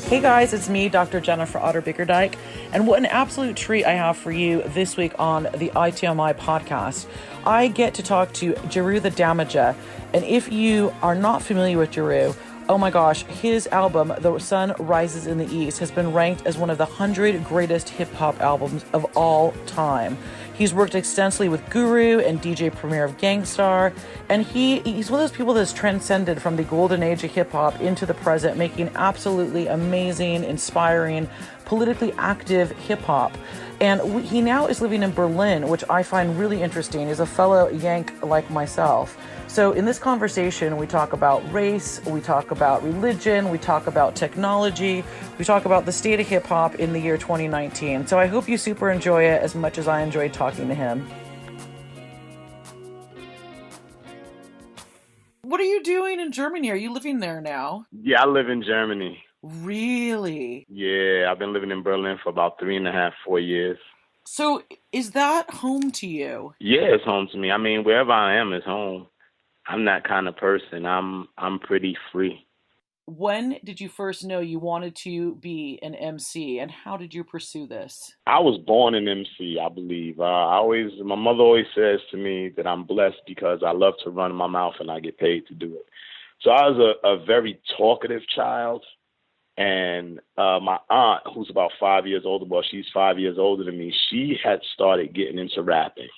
Hey guys, it's me, Dr. Jennifer Otter-Bickerdike, and what an absolute treat I have for you this week on the ITMI podcast. I get to talk to Jeru the Damaja, and if you are not familiar with Jeru, oh my gosh, his album, The Sun Rises in the East, has been ranked as one of the 100 greatest hip-hop albums of all time. He's worked extensively with Guru and DJ Premier of Gangstar, and he's one of those people that's transcended from the golden age of hip-hop into the present, making absolutely amazing, inspiring, politically active hip-hop. And he now is living in Berlin, which I find really interesting. He's a fellow Yank like myself. So in this conversation, we talk about race, we talk about religion, we talk about technology, we talk about the state of hip-hop in the year 2019. So I hope you super enjoy it as much as I enjoyed talking to him. What are you doing in Germany? Are you living there now? Yeah, I live in Germany. Really? Yeah, I've been living in Berlin for about 3.5, 4 years. So is that home to you? Yeah, it's home to me. I mean, wherever I am is home. I'm that kind of person. I'm pretty free. When did you first know you wanted to be an MC, and how did you pursue this? I was born an MC, I believe. My mother always says to me that I'm blessed because I love to run my mouth and I get paid to do it. So I was a very talkative child. And my aunt, who's about 5 years older, well, she's 5 years older than me, she had started getting into rapping.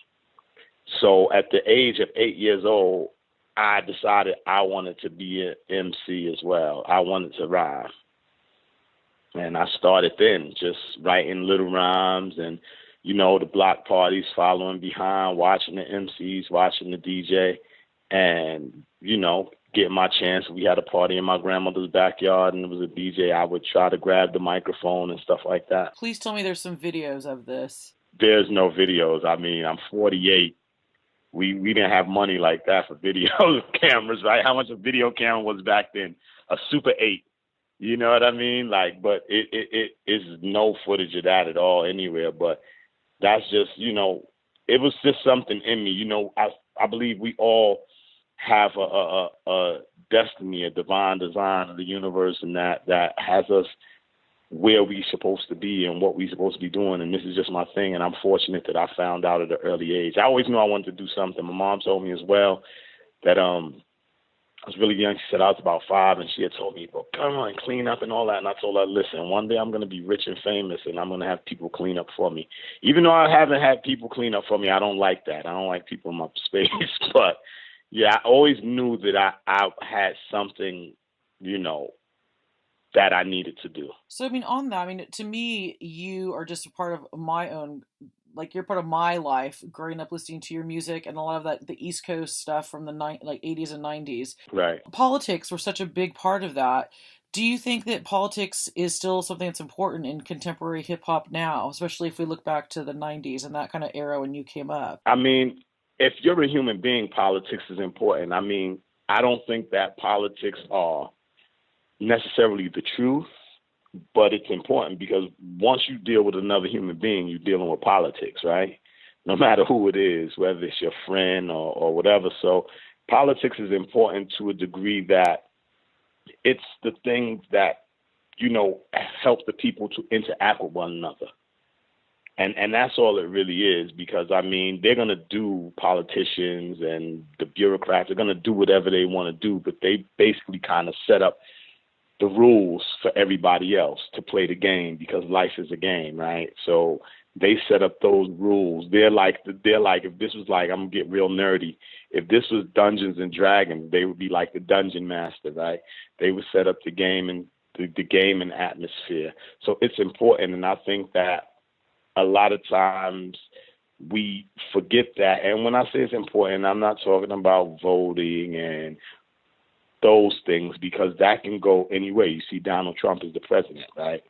So at the age of 8 years old, I decided I wanted to be an MC as well. I wanted to rhyme. And I started then just writing little rhymes and, the block parties following behind, watching the MCs, watching the DJ, and, getting my chance. We had a party in my grandmother's backyard and it was a DJ. I would try to grab the microphone and stuff like that. Please tell me there's some videos of this. There's no videos. I mean, I'm 48. We didn't have money like that for video cameras, right? How much a video camera was back then? A Super 8. You know what I mean? But it is no footage of that at all anywhere. But that's just, it was just something in me. I believe we all have a destiny, a divine design of the universe, and that has us where we're supposed to be and what we're supposed to be doing. And this is just my thing. And I'm fortunate that I found out at an early age. I always knew I wanted to do something. My mom told me as well that I was really young. She said I was about 5, and she had told me, well, come on, clean up and all that. And I told her, listen, one day I'm going to be rich and famous, and I'm going to have people clean up for me. Even though I haven't had people clean up for me, I don't like that. I don't like people in my space. But yeah, I always knew that I had something, that I needed to do. So, on that, to me, you are just a part of my own, you're part of my life, growing up listening to your music and a lot of that, the East Coast stuff from the 80s and 90s. Right. Politics were such a big part of that. Do you think that politics is still something that's important in contemporary hip hop now, especially if we look back to the 90s and that kind of era when you came up? I mean, if you're a human being, politics is important. I mean, I don't think that politics are necessarily the truth, but it's important because once you deal with another human being, you're dealing with politics, right? No matter who it is, whether it's your friend or whatever. So politics is important to a degree that it's the things that, help the people to interact with one another. And that's all it really is, because, they're going to do, politicians and the bureaucrats are going to do whatever they want to do, but they basically kind of set up the rules for everybody else to play the game, because life is a game, right? So they set up those rules. They're like, if this was like, I'm going to get real nerdy. If this was Dungeons and Dragons, they would be like the dungeon master, right? They would set up the game and the game and atmosphere. So it's important. And I think that a lot of times we forget that. And when I say it's important, I'm not talking about voting and those things, because that can go any way. You see, Donald Trump is the president, right?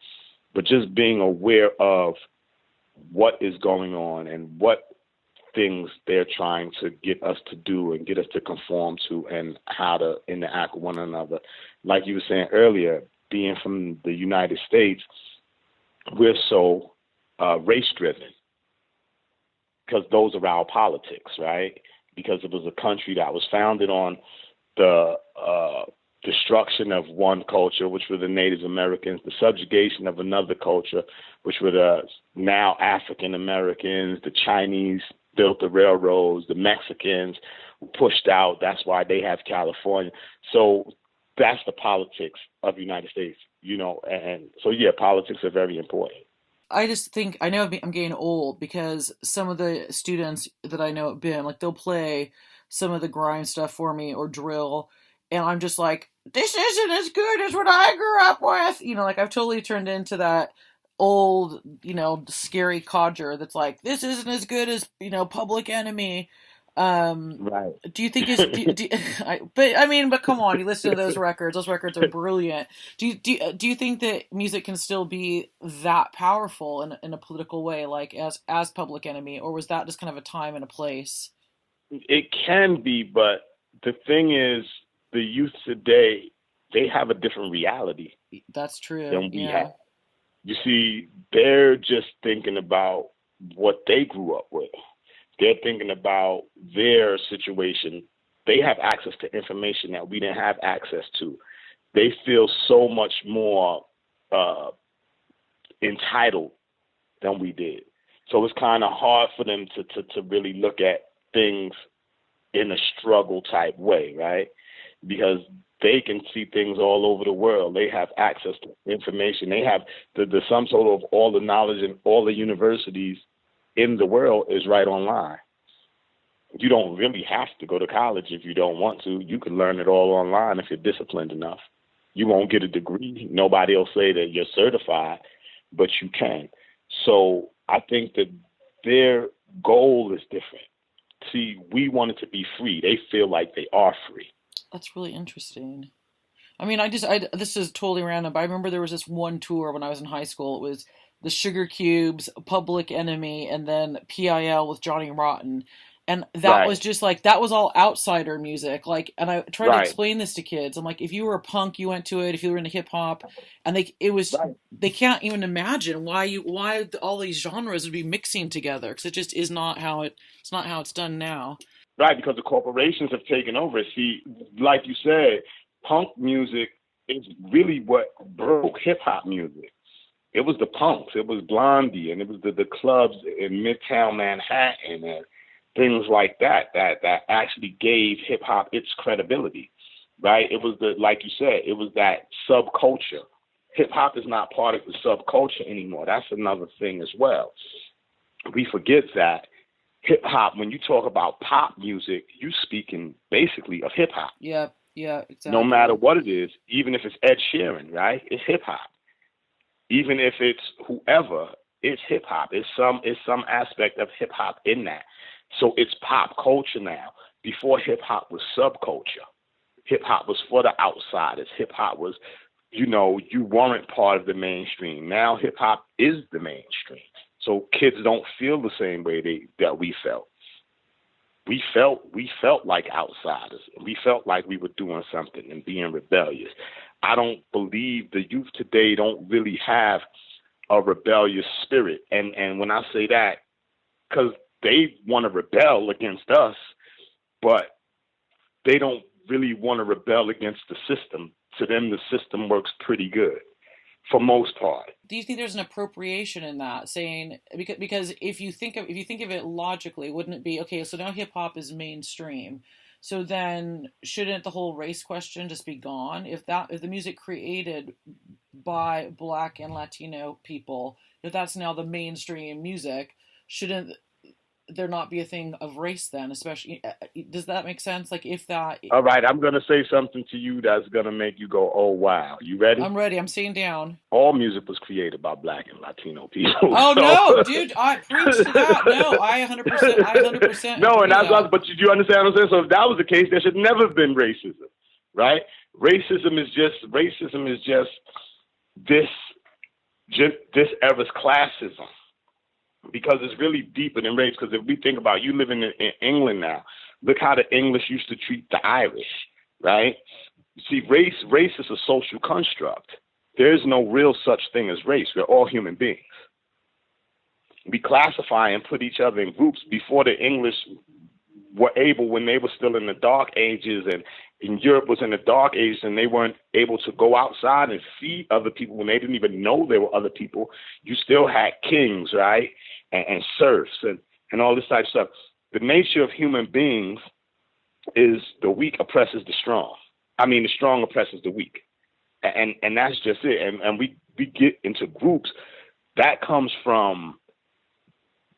But just being aware of what is going on and what things they're trying to get us to do and get us to conform to, and how to interact with one another. Like you were saying earlier, being from the United States, we're so race-driven because those are our politics, right? Because it was a country that was founded on the destruction of one culture, which were the Native Americans, the subjugation of another culture, which were the now African Americans. The Chinese built the railroads, the Mexicans were pushed out. That's why they have California. So that's the politics of the United States, and so, yeah, politics are very important. I just think, I know I'm getting old because some of the students that I know at BIM, like they'll play some of the grind stuff for me or drill, and I'm just like, this isn't as good as what I grew up with. Like I've totally turned into that old, scary codger that's like, this isn't as good as, Public Enemy. Right. Do you think but come on, you listen to those records. Those records are brilliant. Do you think that music can still be that powerful in a political way, like as Public Enemy, or was that just kind of a time and a place? It can be, but the thing is, the youth today, they have a different reality. That's true. Than we have. You see, they're just thinking about what they grew up with. They're thinking about their situation. They have access to information that we didn't have access to. They feel so much more entitled than we did. So it's kind of hard for them to really look at things in a struggle type way, right? Because they can see things all over the world. They have access to information. They have the sum total of all the knowledge in all the universities in the world is right online. You don't really have to go to college if you don't want to. You can learn it all online if you're disciplined enough. You won't get a degree. Nobody will say that you're certified, but you can. So I think that their goal is different. See, we want it to be free. They feel like they are free. That's really interesting. I mean, this is totally random, but I remember there was this one tour when I was in high school. It was the Sugar Cubes, Public Enemy, and then PIL with Johnny Rotten. And that was just like, that was all outsider music. Like, and I try to explain this to kids. I'm like, if you were a punk, you went to it. If you were into hip hop, and they can't even imagine why all these genres would be mixing together, because it just is not how it's done now. Right, because the corporations have taken over. See, like you said, punk music is really what broke hip hop music. It was the punks, it was Blondie, and it was the clubs in Midtown Manhattan and things like that actually gave hip hop its credibility. Right? It was like you said, it was that subculture. Hip hop is not part of the subculture anymore. That's another thing as well. We forget that hip hop, when you talk about pop music, you speaking basically of hip hop. Yeah, exactly. No matter what it is, even if it's Ed Sheeran, right? It's hip hop. Even if it's whoever, it's hip hop. It's some aspect of hip hop in that. So it's pop culture now. Before hip hop was subculture. Hip hop was for the outsiders. Hip hop was, you weren't part of the mainstream. Now hip hop is the mainstream. So kids don't feel the same way that we felt. We felt like outsiders. We felt like we were doing something and being rebellious. I don't believe the youth today don't really have a rebellious spirit. And when I say that, because they want to rebel against us, but they don't really want to rebel against the system. To them, the system works pretty good. For most part. Do you think there's an appropriation in that, saying, because if you think of it logically, wouldn't it be, okay, so now hip hop is mainstream, so then shouldn't the whole race question just be gone? If the music created by Black and Latino people, if that's now the mainstream music, shouldn't there not be a thing of race then? Especially, does that make sense? Like, if that. All right, I'm gonna say something to you that's gonna make you go, "Oh wow!" You ready? I'm ready. I'm sitting down. All music was created by Black and Latino people. Oh so. No, dude! I preach to that. No, I 100%. No, and but you do understand what I'm saying? So if that was the case, there should never have been racism, right? Racism is just this era's classism. Because it's really deeper than race. Because if we think about you living in England now, look how the English used to treat the Irish, right? See, race is a social construct. There is no real such thing as race. We're all human beings. We classify and put each other in groups before the English were able, when they were still in the Dark Ages in Europe was in the Dark Ages and they weren't able to go outside and feed other people when they didn't even know there were other people, you still had kings, right? And serfs and all this type of stuff. The nature of human beings is the weak oppresses the strong. I mean, the strong oppresses the weak. And that's just it. And we get into groups. That comes from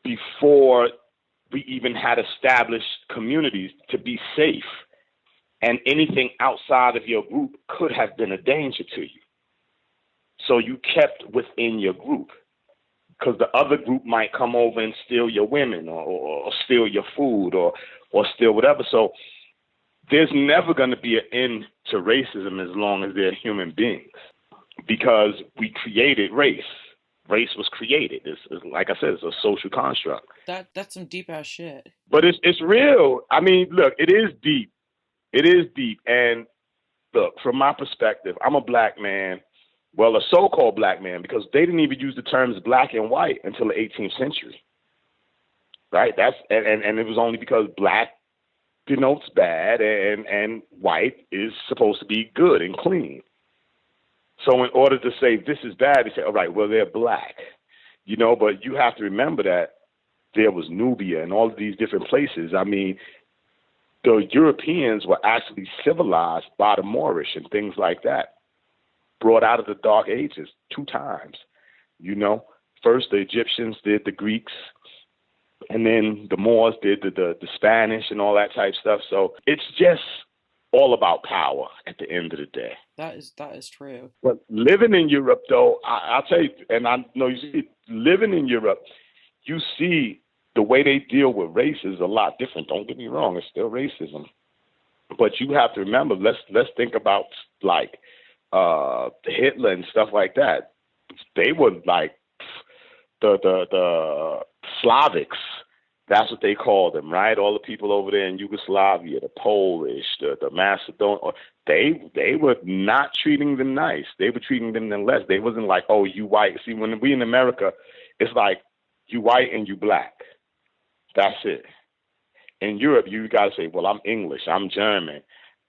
before we even had established communities to be safe. And anything outside of your group could have been a danger to you. So you kept within your group because the other group might come over and steal your women or steal your food or steal whatever. So there's never going to be an end to racism as long as they're human beings because we created race. Race was created. It's like I said, it's a social construct. That's some deep ass shit. But it's real. I mean, look, it is deep. It is deep. And look, from my perspective, I'm a black man, well, a so-called black man, because they didn't even use the terms black and white until the 18th century. Right? And it was only because black denotes bad and white is supposed to be good and clean. So in order to say this is bad, they say, all right, well, they're black. But you have to remember that there was Nubia and all of these different places. I mean, the Europeans were actually civilized by the Moorish and things like that, brought out of the Dark Ages 2 times. First the Egyptians did the Greeks, and then the Moors did the Spanish and all that type stuff. So it's just all about power at the end of the day. That is true. But living in Europe, though, I'll tell you, and I know you see, living in Europe, you see the way they deal with race is a lot different. Don't get me wrong, it's still racism. But you have to remember, let's think about like Hitler and stuff like that. They were like the Slavics. That's what they called them, right? All the people over there in Yugoslavia, the Polish, the Macedonian, they were not treating them nice. They were treating them less. They wasn't like, oh, you white. See, when we in America, it's like you white and you black. That's it. In Europe, you got to say, well, I'm English, I'm German,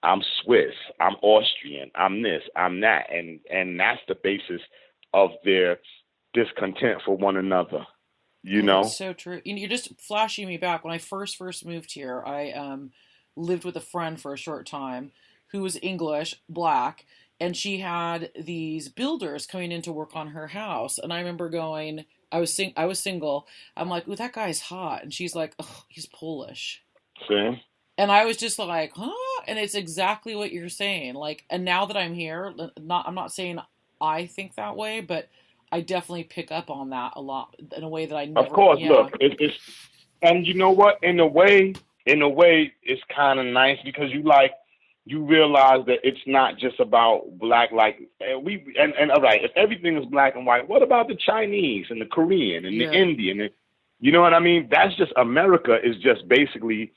I'm Swiss, I'm Austrian, I'm this, I'm that. And that's the basis of their discontent for one another. That's so true. You're just flashing me back. When I first moved here, I lived with a friend for a short time who was English, black, and she had these builders coming in to work on her house. And I remember going, I was single. I'm like, ooh, that guy's hot. And she's like, oh, he's Polish. See? And I was just like, huh? And it's exactly what you're saying. Like, and now that I'm here, I'm not saying I think that way, but I definitely pick up on that a lot in a way that I never. Of course, look, it's and you know what? In a way, it's kind of nice because you realize that it's not just about black. Like and all right, if everything is black and white, what about the Chinese and the Korean and the Indian? And, you know what I mean? That's just America is just basically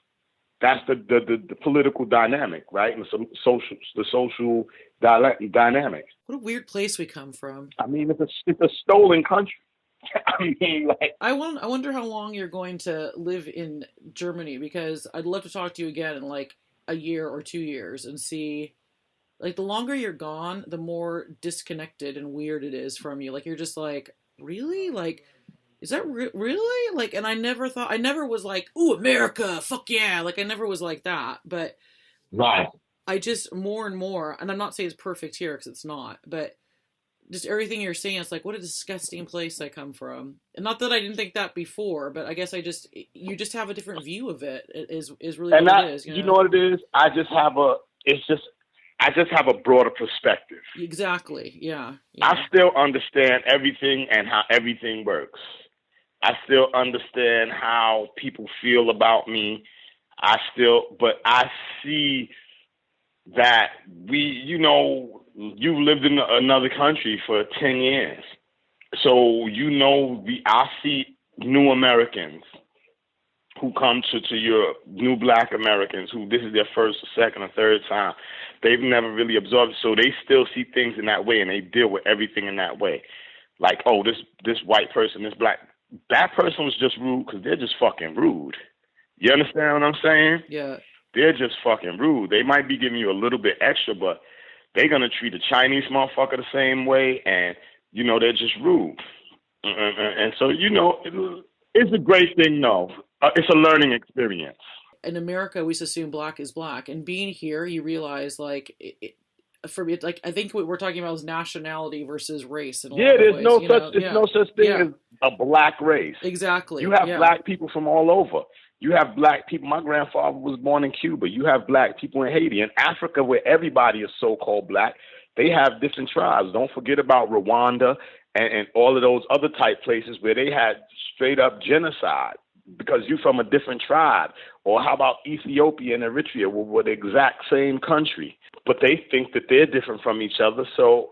that's the political dynamic, right? And the social dynamic. What a weird place we come from. I mean, it's a stolen country. I mean, like, I wonder how long you're going to live in Germany, because I'd love to talk to you again in like a year or 2 years and see, like, the longer you're gone, the more disconnected and weird it is from you. Like, you're just like, really? Like, is that really? Like, and I never was like, ooh, America, fuck yeah. Like, I never was like that. But right. I just more and more, and I'm not saying it's perfect here because it's not, but just everything you're saying, it's like, what a disgusting place I come from. And not that I didn't think that before, but I guess you just have a different view of it. Is really and what it is. You know what it is? I just have a broader perspective. Exactly. Yeah. I still understand everything and how everything works. I still understand how people feel about me. But I see that you've lived in another country for 10 years. So, I see new Americans who come to Europe, new black Americans who this is their first, second, or third time. They've never really absorbed it. So they still see things in that way and they deal with everything in that way. Like, oh, this white person, this black, that person was just rude because they're just fucking rude. You understand what I'm saying? Yeah. they're just fucking rude. They might be giving you a little bit extra, but they're gonna treat a Chinese motherfucker the same way, and they're just rude. And so it's a great thing. No, it's a learning experience. In America, we just assume black is black, and being here, you realize like for me, like I think what we're talking about is nationality versus race. In a lot of There's ways, no such thing as a black race. Exactly. You have black people from all over. You have black people. My grandfather was born in Cuba. You have black people in Haiti. In Africa, where everybody is so-called black, they have different tribes. Don't forget about Rwanda and all of those other type places where they had straight up genocide because you're from a different tribe. Or how about Ethiopia and Eritrea, were the exact same country, but they think that they're different from each other. So,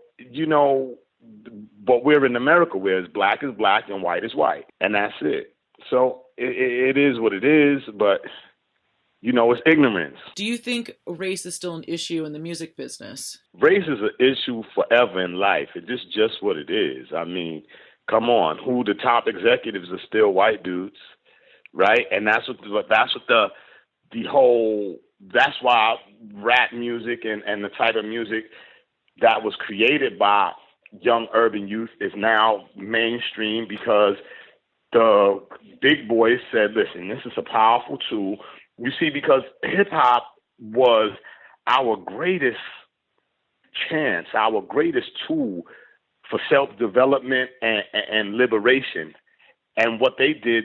but we're in America where it's black is black and white is white, and that's it. So it is what it is, but it's ignorance. Do you think race is still an issue in the music business? Race is an issue forever in life. It's just what it is. I mean, come on, the top executives are still white dudes, right? And that's why rap music and the type of music that was created by young urban youth is now mainstream, because the big boys said, listen, this is a powerful tool. You see, because hip-hop was our greatest chance, our greatest tool for self-development and liberation. And what they did,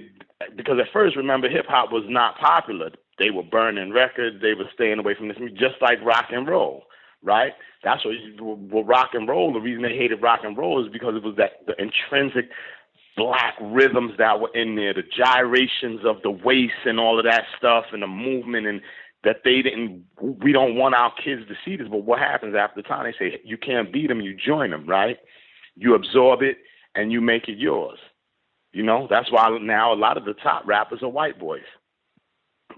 because at first, remember, hip-hop was not popular. They were burning records. They were staying away from this music, just like rock and roll, right? That's what rock and roll, the reason they hated rock and roll is because it was the intrinsic black rhythms that were in there, the gyrations of the waist and all of that stuff and the movement, and that we don't want our kids to see this. But what happens after the time? They say, you can't beat them, you join them, right? You absorb it and you make it yours. That's why now a lot of the top rappers are white boys,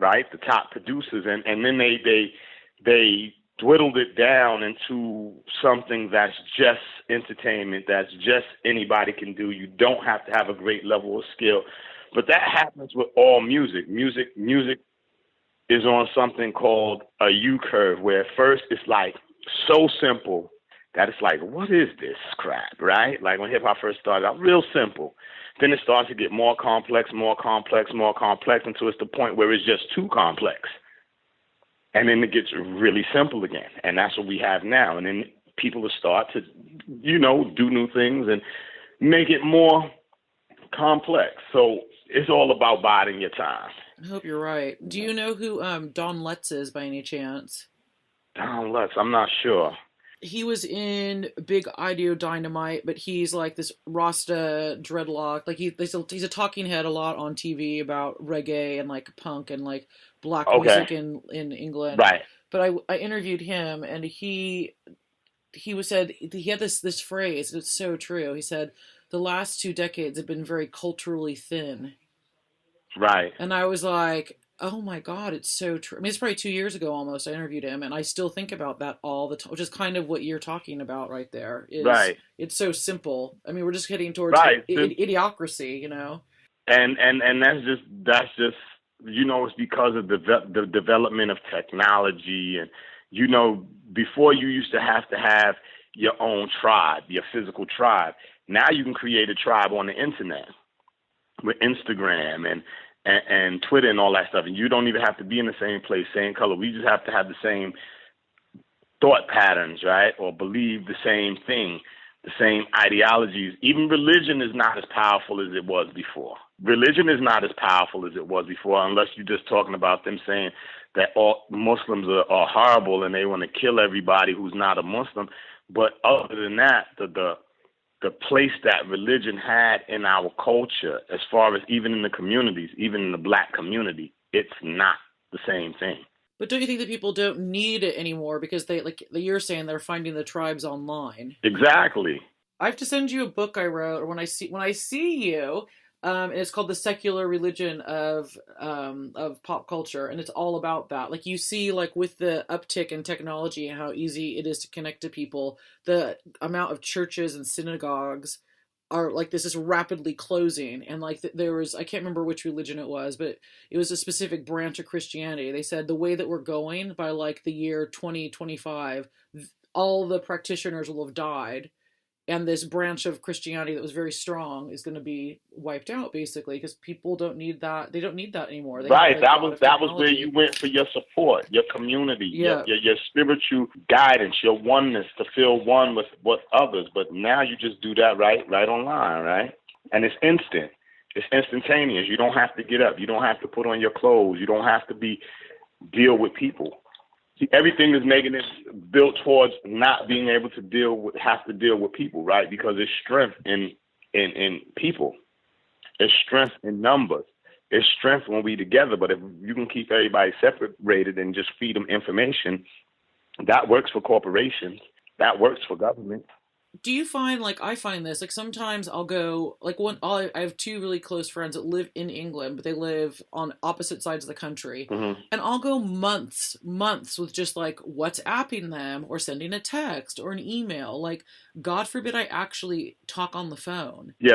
right? The top producers. And then they dwindled it down into something that's just entertainment, that's just anybody can do. You don't have to have a great level of skill. But that happens with all music. Music is on something called a U-curve, where at first it's like so simple that it's like, what is this crap, right? Like when hip-hop first started out, real simple. Then it starts to get more complex, until it's the point where it's just too complex. And then it gets really simple again. And that's what we have now. And then people will start to, do new things and make it more complex. So it's all about biding your time. I hope you're right. Do you know who Don Lutz is by any chance? Don Lutz, I'm not sure. He was in Big Idea Dynamite, but he's like this Rasta dreadlock. Like he's a talking head a lot on TV about reggae and like punk and like black music in England. Right. But I interviewed him, and he said he had this phrase, and it's so true. He said the last 2 decades have been very culturally thin. Right. And I was like, oh my God, it's so true. I mean, it's probably 2 years ago almost I interviewed him, and I still think about that all the time, which is kind of what you're talking about right there. Right. It's so simple. I mean, we're just heading towards idiocracy, And that's just it's because of the development of technology. And, before you used to have your own tribe, your physical tribe. Now you can create a tribe on the internet with Instagram and Twitter and all that stuff. And you don't even have to be in the same place, same color. We just have to have the same thought patterns, right? Or believe the same thing, the same ideologies. Even religion is not as powerful as it was before. Religion is not as powerful as it was before, unless you're just talking about them saying that all Muslims are horrible and they want to kill everybody who's not a Muslim. But other than that, the place that religion had in our culture, as far as even in the communities, even in the black community, it's not the same thing. But don't you think that people don't need it anymore because they, like you're saying, they're finding the tribes online? Exactly. I have to send you a book I wrote, or when I see you. And it's called The Secular Religion of Pop Culture, and it's all about that. Like you see, like with the uptick in technology and how easy it is to connect to people, the amount of churches and synagogues are like this is rapidly closing, and like there was, I can't remember which religion it was, but it was a specific branch of Christianity. They said the way that we're going by like the year 2025, all the practitioners will have died, and this branch of Christianity that was very strong is going to be wiped out basically because people don't need that. They don't need that anymore. They Right. have like a lot of That was where technology. you went for your support, your community, Yeah. your spiritual guidance, your oneness to feel one with others. But now you just do that right online, right? And it's instant. It's instantaneous. You don't have to get up. You don't have to put on your clothes. You don't have to deal with people. See, everything is making it built towards not being able to have to deal with people, right? Because there's strength in people. There's strength in numbers. There's strength when we together. But if you can keep everybody separated and just feed them information, that works for corporations. That works for government. Do you find, like, I find this, like, sometimes I'll go, like, I have two really close friends that live in England, but they live on opposite sides of the country. Mm-hmm. And I'll go months with just, like, WhatsApping them or sending a text or an email. Like, God forbid I actually talk on the phone. Yeah,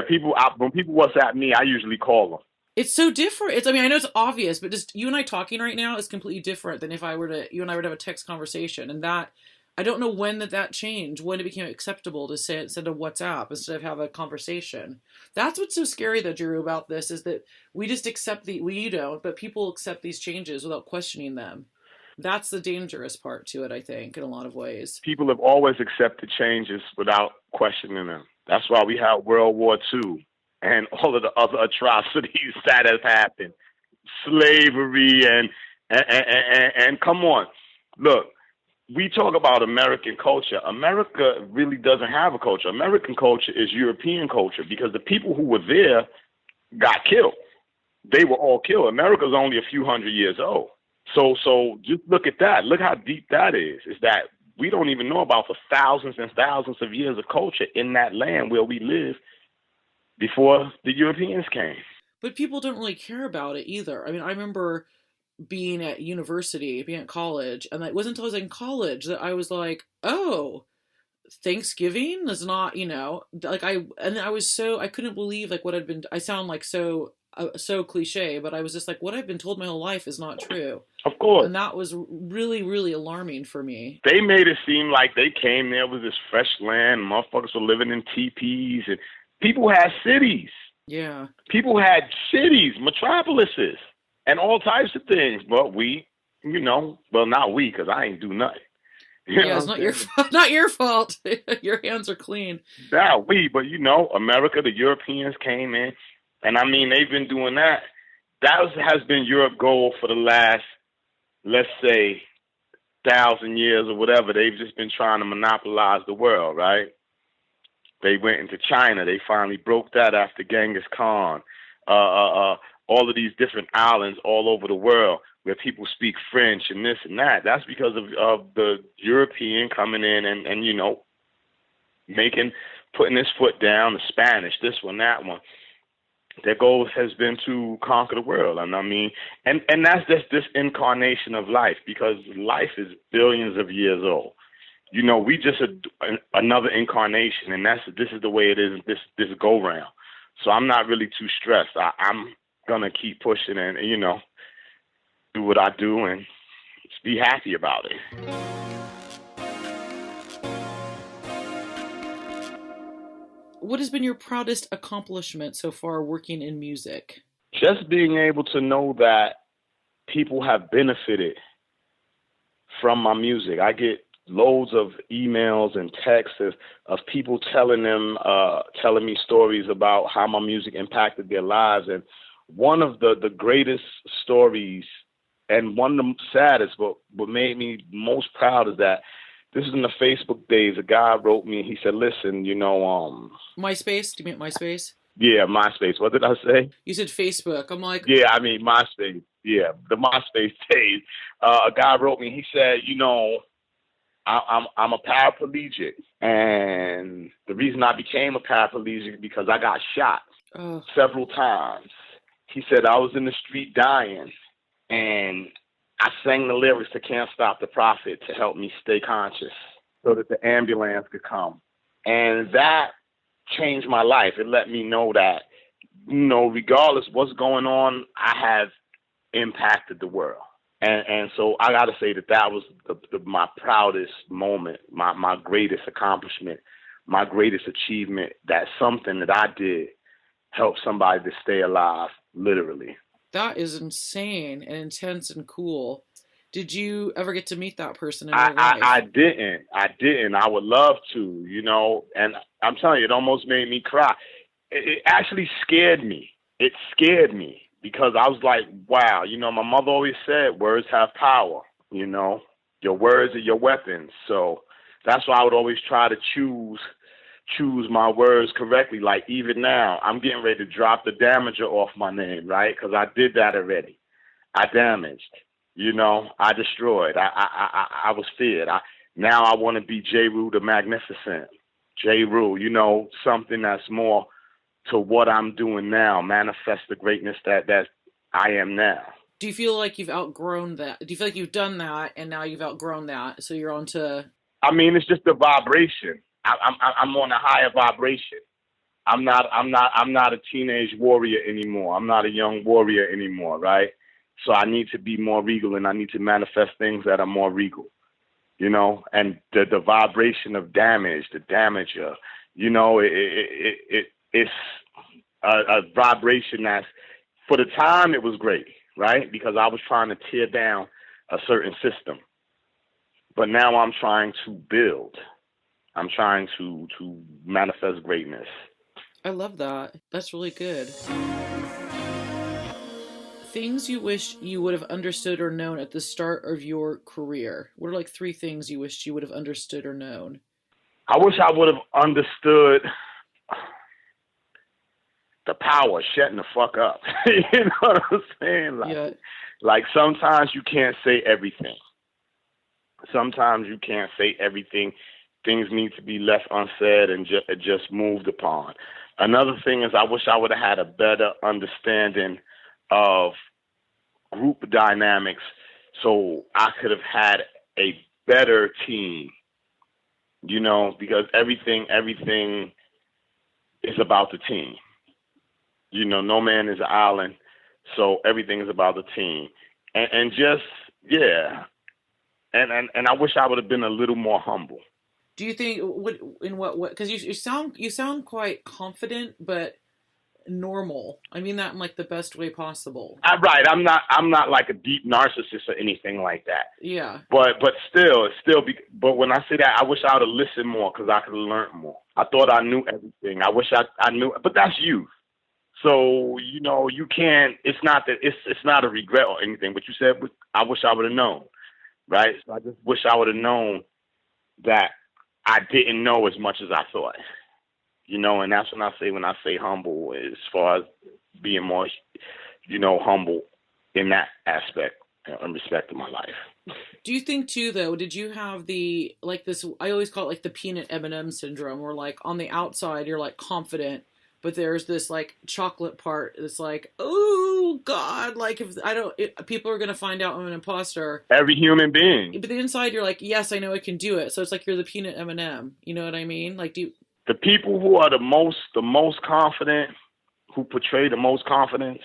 when people WhatsApp me, I usually call them. It's so different. I mean, I know it's obvious, but just you and I talking right now is completely different than if you and I were to have a text conversation. And that, I don't know when that changed, when it became acceptable to send a WhatsApp instead of have a conversation. That's what's so scary, though, Jeru, about this, is that we just accept we don't, but people accept these changes without questioning them. That's the dangerous part to it, I think, in a lot of ways. People have always accepted changes without questioning them. That's why we have World War II and all of the other atrocities that have happened. Slavery and come on. Look, we talk about American culture. America really doesn't have a culture. American culture is European culture because the people who were there got killed. They were all killed. America's only a few hundred years old. So just look at that. Look how deep that is. Is that we don't even know about the thousands and thousands of years of culture in that land where we live before the Europeans came. But people don't really care about it either. I mean, I remember being at college, and it wasn't until I was in college that I was like, oh, Thanksgiving is not, like I couldn't believe like what I'd been, I sound like so cliche, but I was just like, what I've been told my whole life is not true. Of course. And that was really, really alarming for me. They made it seem like they came there with this fresh land, motherfuckers were living in teepees, and people had cities. Yeah. People had cities, metropolises, and all types of things. But we, not we, because I ain't do nothing. It's not your fault. Your hands are clean. Not we, but America, the Europeans came in, and I mean they've been doing that. That has been Europe's goal for the last, let's say, 1,000 years or whatever. They've just been trying to monopolize the world, right? They went into China. They finally broke that after Genghis Khan. All of these different islands all over the world where people speak French and this and that. That's because of the European coming in and putting his foot down, the Spanish, this one, that one. Their goal has been to conquer the world. And I mean, and that's just this incarnation of life, because life is billions of years old. We just another incarnation, and this is the way it is. This go round. So I'm not really too stressed. I'm gonna keep pushing and do what I do and just be happy about it. What has been your proudest accomplishment so far working in music? Just being able to know that people have benefited from my music. I get loads of emails and texts of people telling me stories about how my music impacted their lives. And one of the greatest stories, and one of the saddest, but what made me most proud, is that this is in the Facebook days. A guy wrote me and he said, listen, MySpace? Do you mean MySpace? Yeah, MySpace. What did I say? You said Facebook. I'm like... Yeah, I mean MySpace. Yeah, the MySpace days. A guy wrote me. He said, I'm a paraplegic, and the reason I became a paraplegic is because I got shot several times. He said I was in the street dying, and I sang the lyrics to Can't Stop the Prophet to help me stay conscious so that the ambulance could come. And that changed my life. It let me know that, regardless what's going on, I have impacted the world. And so I got to say that was my proudest moment, my greatest accomplishment, my greatest achievement, that something that I did helped somebody to stay alive, literally. That is insane and intense and cool. Did you ever get to meet that person in real life? I didn't. I would love to, and I'm telling you, it almost made me cry. It actually scared me. It scared me because I was like, wow, my mother always said words have power, your words are your weapons. So that's why I would always try to choose my words correctly. Like even now, I'm getting ready to drop the Damaja off my name, right? Because I did that already. I damaged, I destroyed. I was feared. Now I want to be Jeru the Magnificent. Jeru, something that's more to what I'm doing now, manifest the greatness that I am now. Do you feel like you've outgrown that? Do you feel like you've done that and now you've outgrown that? So you're on to... I mean, it's just the vibration. I'm on a higher vibration. I'm not a teenage warrior anymore. I'm not a young warrior anymore, right? So I need to be more regal, and I need to manifest things that are more regal, and the vibration of damage, the damager, it's a vibration that's, for the time, it was great, right? Because I was trying to tear down a certain system. But now I'm trying to build. I'm trying to manifest greatness. I love that. That's really good. Things you wish you would have understood or known at the start of your career. What are like 3 things you wished you would have understood or known? I wish I would have understood the power of shutting the fuck up. You know what I'm saying? Like sometimes you can't say everything. Sometimes you can't say everything. Things need to be left unsaid and just moved upon. Another thing is I wish I would have had a better understanding of group dynamics so I could have had a better team, because everything is about the team. No man is an island, so everything is about the team. And just, yeah. And I wish I would have been a little more humble. Do you think what because you sound quite confident but normal. I mean that in like the best way possible. Right. I'm not like a deep narcissist or anything like that. Yeah. But but when I say that, I wish I would have listened more because I could have learned more. I thought I knew everything. I wish I knew, but that's youth. So you can't. It's not that it's not a regret or anything. But you said I wish I would have known, right? So I just wish I would have known that I didn't know as much as I thought. And that's when I say humble, as far as being more, humble in that aspect and respect of my life. Do you think too, though, did you have this, I always call it like the peanut M&M syndrome, where like on the outside, you're like confident, but there's this like chocolate part that's like, oh God, like people are going to find out I'm an imposter. Every human being. But the inside, you're like, yes, I know I can do it. So it's like you're the peanut M&M. You know what I mean? Like, the people who are the most confident, who portray the most confidence,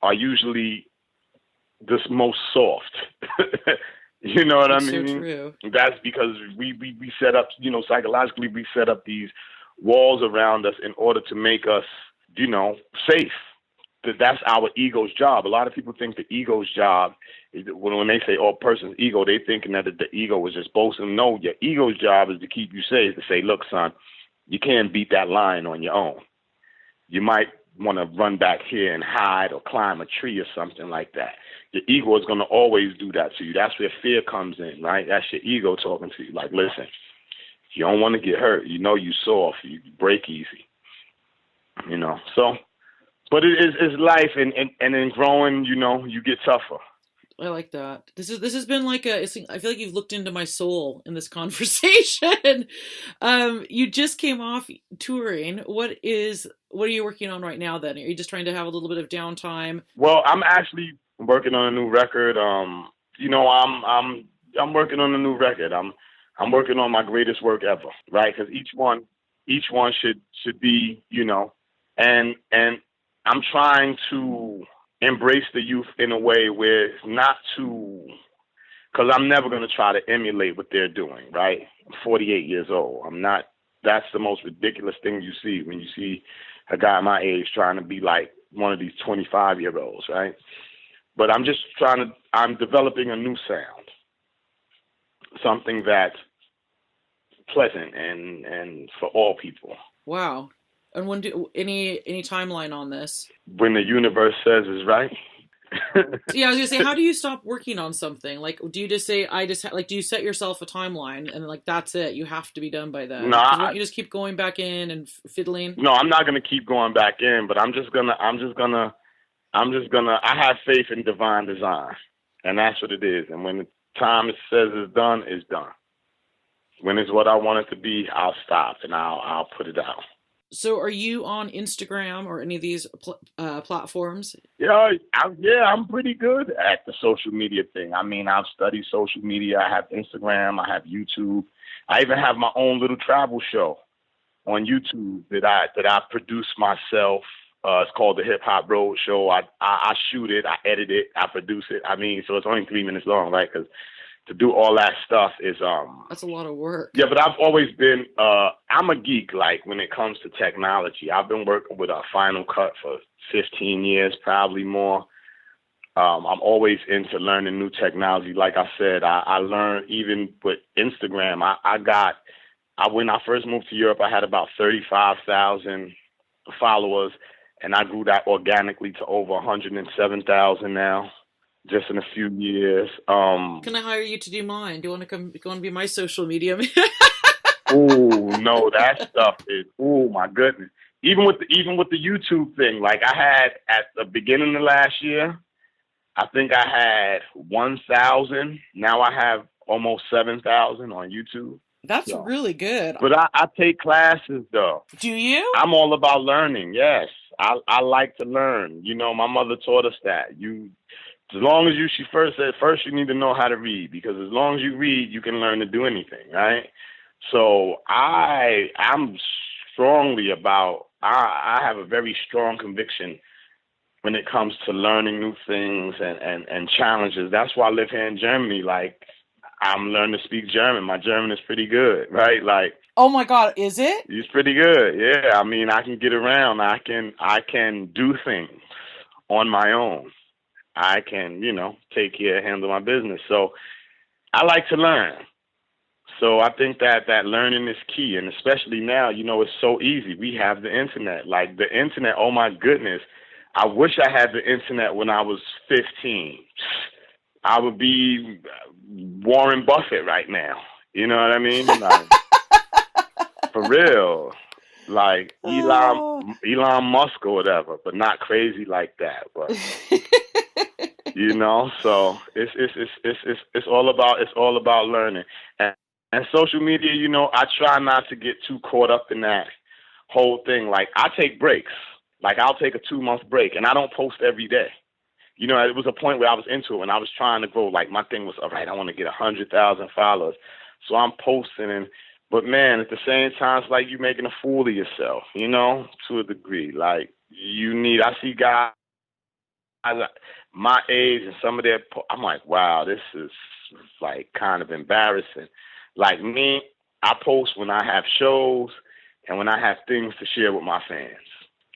are usually the most soft. You know what I mean? So true. That's because we set up, psychologically, we set up these walls around us in order to make us, safe. That's our ego's job. A lot of people think the ego's job is when they say, person's ego, they thinking that the ego is just boasting. No, your ego's job is to keep you safe, to say, look, son, you can't beat that lion on your own. You might want to run back here and hide or climb a tree or something like that. Your ego is going to always do that to you. That's where fear comes in, right? That's your ego talking to you. Like, listen, you don't want to get hurt. You soft. You break easy. So, but it's life, and in growing, you get tougher. I like that. This has been like I feel like you've looked into my soul in this conversation. You just came off touring. What are you working on right now then? Are you just trying to have a little bit of downtime? Well, I'm actually working on a new record. I'm working on a new record. I'm working on my greatest work ever, right? Because each one each one should be, and I'm trying to embrace the youth in a way where it's not too, because I'm never going to try to emulate what they're doing, right? I'm 48 years old. I'm not, that's the most ridiculous thing you see when you see a guy my age trying to be like one of these 25-year-olds, right? But I'm developing a new sound, something that's pleasant and for all people. Wow. And when any timeline on this? When the universe says it's right. Yeah, I was gonna say, how do you stop working on something? Like, do you just say, do you set yourself a timeline and like that's it? You have to be done by then. No, you just keep going back in and fiddling. No, I'm not gonna keep going back in, but I'm just gonna. I have faith in divine design, and that's what it is. And when the time it says it's done, it's done. When it's what I want it to be, I'll stop and I'll put it out. So are you on Instagram or any of these platforms? Yeah, I'm pretty good at the social media thing. I mean, I've studied social media. I have Instagram. I have YouTube. I even have my own little travel show on YouTube that I produce myself. It's called the Hip Hop Road Show. I shoot it, I edit it, I produce it. I mean, so it's only 3 minutes long, right? Because to do all that stuff is that's a lot of work. Yeah, but I've always been I'm a geek. Like when it comes to technology, I've been working with Final Cut for 15 years, probably more. I'm always into learning new technology. Like I said, I learned even with Instagram. When I first moved to Europe, I had about 35,000 followers, and I grew that organically to over 107,000 now. Just in a few years. Can I hire you to do mine? Do you want to come? Do you want to be my social media? Oh no, that stuff is. Oh my goodness. Even with the YouTube thing, like I had at the beginning of last year, I think I had 1,000. Now I have almost 7,000 on YouTube. That's really good. But I take classes though. Do you? I'm all about learning. Yes, I like to learn. My mother taught us that as long as she first said, you need to know how to read, because as long as you read, you can learn to do anything, right? So I'm strongly about, I have a very strong conviction when it comes to learning new things and challenges. That's why I live here in Germany. Like, I'm learning to speak German. My German is pretty good, right? Like, oh my God, is it? It's pretty good. Yeah, I mean, I can get around. I can do things on my own. I can, handle my business. So I like to learn. So I think that learning is key. And especially now, it's so easy. We have the internet. Like the internet, oh my goodness. I wish I had the internet when I was 15. I would be Warren Buffett right now. You know what I mean? Like, for real. Like Elon Musk or whatever, but not crazy like that. But so it's all about learning. And social media, I try not to get too caught up in that whole thing. Like I take breaks. Like I'll take a 2-month break and I don't post every day. It was a point where I was into it and I was trying to grow. Like my thing was, all right, I want to get 100,000 followers. So I'm posting but man, at the same time, it's like you making a fool of yourself, to a degree. Like I see guys my age and some of their, I'm like, wow, this is like kind of embarrassing. Like me, I post when I have shows and when I have things to share with my fans.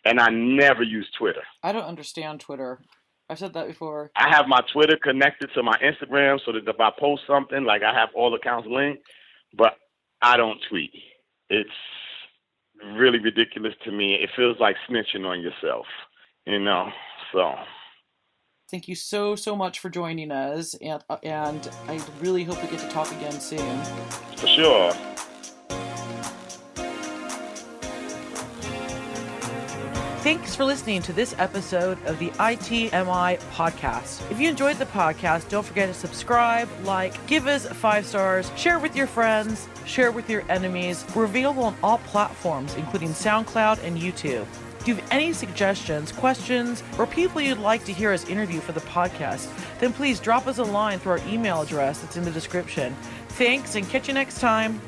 And I never use Twitter. I don't understand Twitter. I've said that before. I have my Twitter connected to my Instagram so that if I post something, like I have all accounts linked, but I don't tweet. It's really ridiculous to me. It feels like snitching on yourself, so. Thank you so much for joining us, and I really hope we get to talk again soon. For sure. Thanks for listening to this episode of the ITMI podcast. If you enjoyed the podcast, don't forget to subscribe, give us 5 stars, share with your friends, share with your enemies. We're available on all platforms, including SoundCloud and YouTube. If you have any suggestions, questions, or people you'd like to hear us interview for the podcast, then please drop us a line through our email address that's in the description. Thanks, and catch you next time.